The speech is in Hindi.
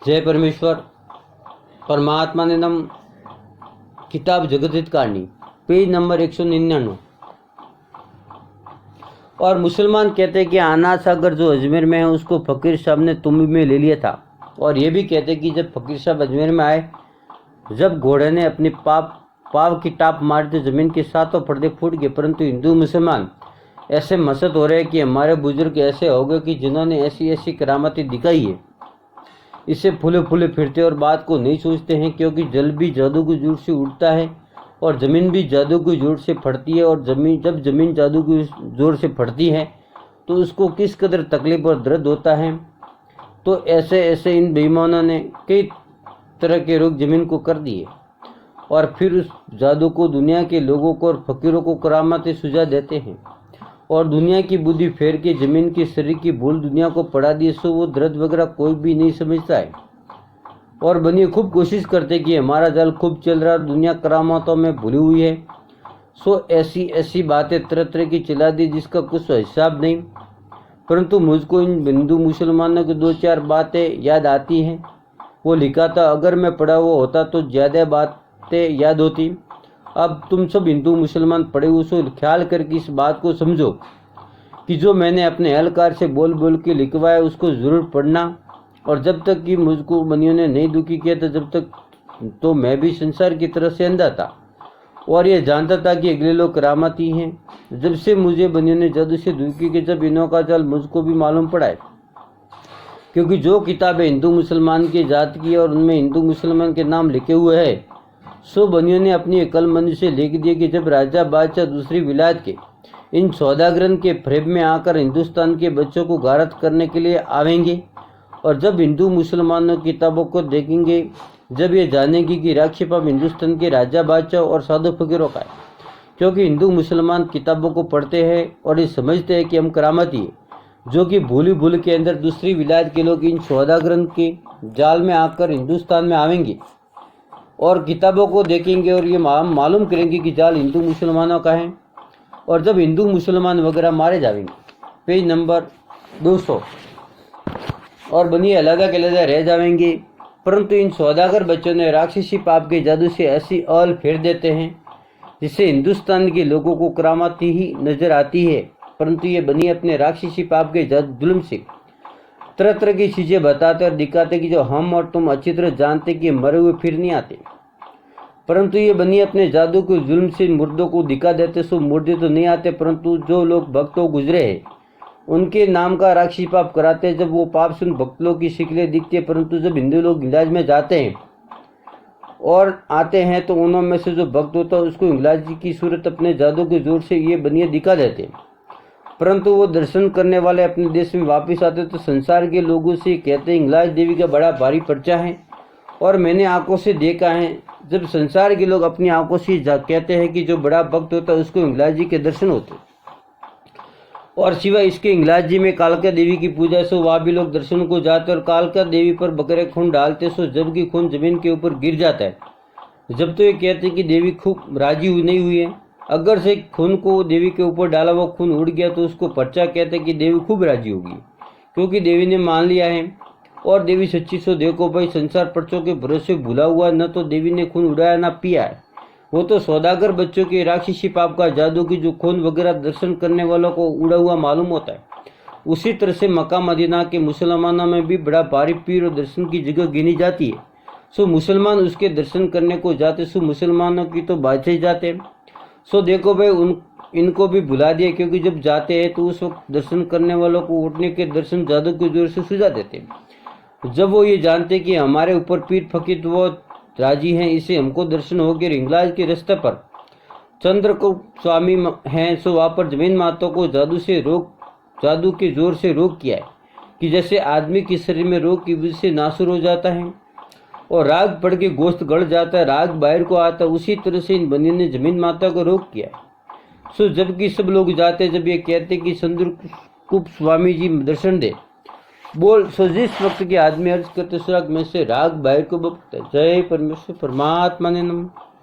जय परमेश्वर। परमात्मा ने नम। किताब जगत कारणी, पेज नंबर 199। और मुसलमान कहते हैं कि आना सागर जो अजमेर में है उसको फकीर साहब ने तुम्बी में ले लिया था। और ये भी कहते हैं कि जब फकीर साहब अजमेर में आए, जब घोड़े ने अपनी पाव की टाप मारते जमीन के सातों पर्दे फूट गए। परंतु हिंदू मुसलमान ऐसे मसद हो रहे हैं कि हमारे बुजुर्ग ऐसे हो गए कि जिन्होंने ऐसी ऐसी करामातें दिखाई है, इससे फूले फूले फिरते और बात को नहीं सोचते हैं, क्योंकि जल भी जादू की जोर से उड़ता है और ज़मीन भी जादू की जोर से फटती है। और जब ज़मीन जादू की जोर से फटती है तो उसको किस कदर तकलीफ और दर्द होता है। तो ऐसे ऐसे इन बेईमानों ने कई तरह के रोग ज़मीन को कर दिए और फिर उस जादू को दुनिया के लोगों को और फकीरों को करामातें सुझा देते हैं और दुनिया की बुद्धि फेर के ज़मीन की शरीर की भूल दुनिया को पड़ा दी। सो वो दर्द वगैरह कोई भी नहीं समझता है और बनिए खूब कोशिश करते कि हमारा जाल खूब चल रहा है, दुनिया करामातों में भूली हुई है। सो ऐसी ऐसी बातें तरह तरह की चला दी जिसका कुछ हिसाब नहीं। परंतु मुझको इन हिंदू मुसलमानों की दो चार बातें याद आती हैं। वो लिखा था, अगर मैं पढ़ा हुआ होता तो ज़्यादा बातें याद होती। अब तुम सब हिंदू मुसलमान पढ़े हुए सो ख्याल करके इस बात को समझो कि जो मैंने अपने एहलकार से बोल बोल के लिखवाया उसको ज़रूर पढ़ना। और जब तक कि मुझको बनियों ने नहीं दुखी किया था, जब तक तो मैं भी संसार की तरह से अंधा था और ये जानता था कि अगले लोग करामाती हैं। जब से मुझे बनियों ने जादू से दुखी किया, जब इनों का जाल मुझको भी मालूम पड़ा है, क्योंकि जो किताबें हिंदू मुसलमान की जात की और उनमें हिंदू मुसलमान के नाम लिखे हुए हैं, सो बनियों ने अपनी अक्लमंदी से लिख दिए कि जब राजा बादशाह दूसरी विलायत के इन सौदागरन के फ्रेब में आकर हिंदुस्तान के बच्चों को गारत करने के लिए आवेंगे और जब हिंदू मुसलमानों की किताबों को देखेंगे, जब ये जानेंगे कि राक्षपाप हिंदुस्तान के राजा बादशाह और साधु फकीरों का है, क्योंकि हिंदू मुसलमान किताबों को पढ़ते हैं और ये समझते हैं कि हम करामाती है, जो कि भूली भूल के अंदर दूसरी विलायत के लोग इन सौदागरन के जाल में आकर हिंदुस्तान में आवेंगे और किताबों को देखेंगे और ये मालूम करेंगे कि जाल हिंदू मुसलमानों का है। और जब हिंदू मुसलमान वगैरह मारे जाएंगे, पेज नंबर 200, और बनिए अलग अलग रह जाएंगे। परंतु इन सौदागर बच्चों ने राक्षसी पाप के जादू से ऐसी औल फेर देते हैं जिससे हिंदुस्तान के लोगों को करामाती ही नजर आती है। परंतु ये बनिए अपने राक्षसी पाप के जुल्म से तरह तरह की चीज़ें बताते और दिखाते कि जो हम और तुम अच्छी तरह जानते कि मरे हुए फिर नहीं आते। परंतु ये बनिए अपने जादू के जुल्म से मुर्दों को दिखा देते। सो मुर्दे तो नहीं आते, परंतु जो लोग भक्तों गुजरे हैं उनके नाम का राक्षसी पाप कराते हैं। जब वो पाप सुन भक्त लोग की शिकलें दिखती है, परंतु जब हिंदू लोग इलाज में जाते हैं और आते हैं तो उनमें से जो भक्त होता है उसको इलाज की सूरत अपने जादू के जोर से ये बनिए दिखा देते हैं। परंतु वो दर्शन करने वाले अपने देश में वापस आते तो संसार के लोगों से कहते हैं इंगलाज देवी का बड़ा भारी पर्चा है। और मैंने आंखों से देखा है, जब संसार के लोग अपनी आंखों से कहते हैं कि जो बड़ा भक्त होता है उसको इंगलाज जी के दर्शन होते। और सिवाय इसके इंगलाज जी में कालका देवी की पूजा सो वहाँ भी लोग दर्शन को जाते और कालका देवी पर बकरे खून डालते। सो जबकि खून जमीन के ऊपर गिर जाता है, जब तो ये कहते हैं कि देवी खूब राजी नहीं हुई है। अगर से खून को देवी के ऊपर डाला वो खून उड़ गया तो उसको पर्चा कहते हैं कि देवी खूब राजी होगी, क्योंकि देवी ने मान लिया है। और देवी सच्ची। सो देखो भाई, संसार पर्चों के भरोसे भूला हुआ, न तो देवी ने खून उड़ाया ना पिया है। वो तो सौदागर बच्चों के राक्षसी पाप का जादू की जो खून वगैरह दर्शन करने वालों को उड़ा हुआ मालूम होता है। उसी तरह से मक्का मदीना के मुसलमानों में भी बड़ा भारी पीर और दर्शन की जगह गिनी जाती है। सो मुसलमान उसके दर्शन करने को जाते, सो मुसलमानों की तो बातें ही जाते। सो देखो भाई, इनको भी भुला दिया, क्योंकि जब जाते हैं तो उस वक्त दर्शन करने वालों को उठने के दर्शन जादू के जोर से सुझा देते हैं। जब वो ये जानते कि हमारे ऊपर पीर फकीर वो राजी हैं, इसे हमको दर्शन हो गए। इंगलाज के रास्ते पर चंद्र को स्वामी हैं, सो वहाँ पर जमीन मातों को जादू के जोर से रोक किया है कि जैसे आदमी के शरीर में रोग की वजह से नासुर हो जाता है और राग पड़ के गोश्त गड़ जाता है, राग बाहर को आता है, उसी तरह से इन बनियों ने जमीन माता को रोक किया है। सो जबकि सब लोग जाते, जब ये कहते कि चंद्रगुप्त स्वामी जी दर्शन दे बोल, सो जिस वक्त के आदमी अर्ज करते सुराग में से राग बाहर को बकता। जय परमेश्वर, परमात्मा ने नमः।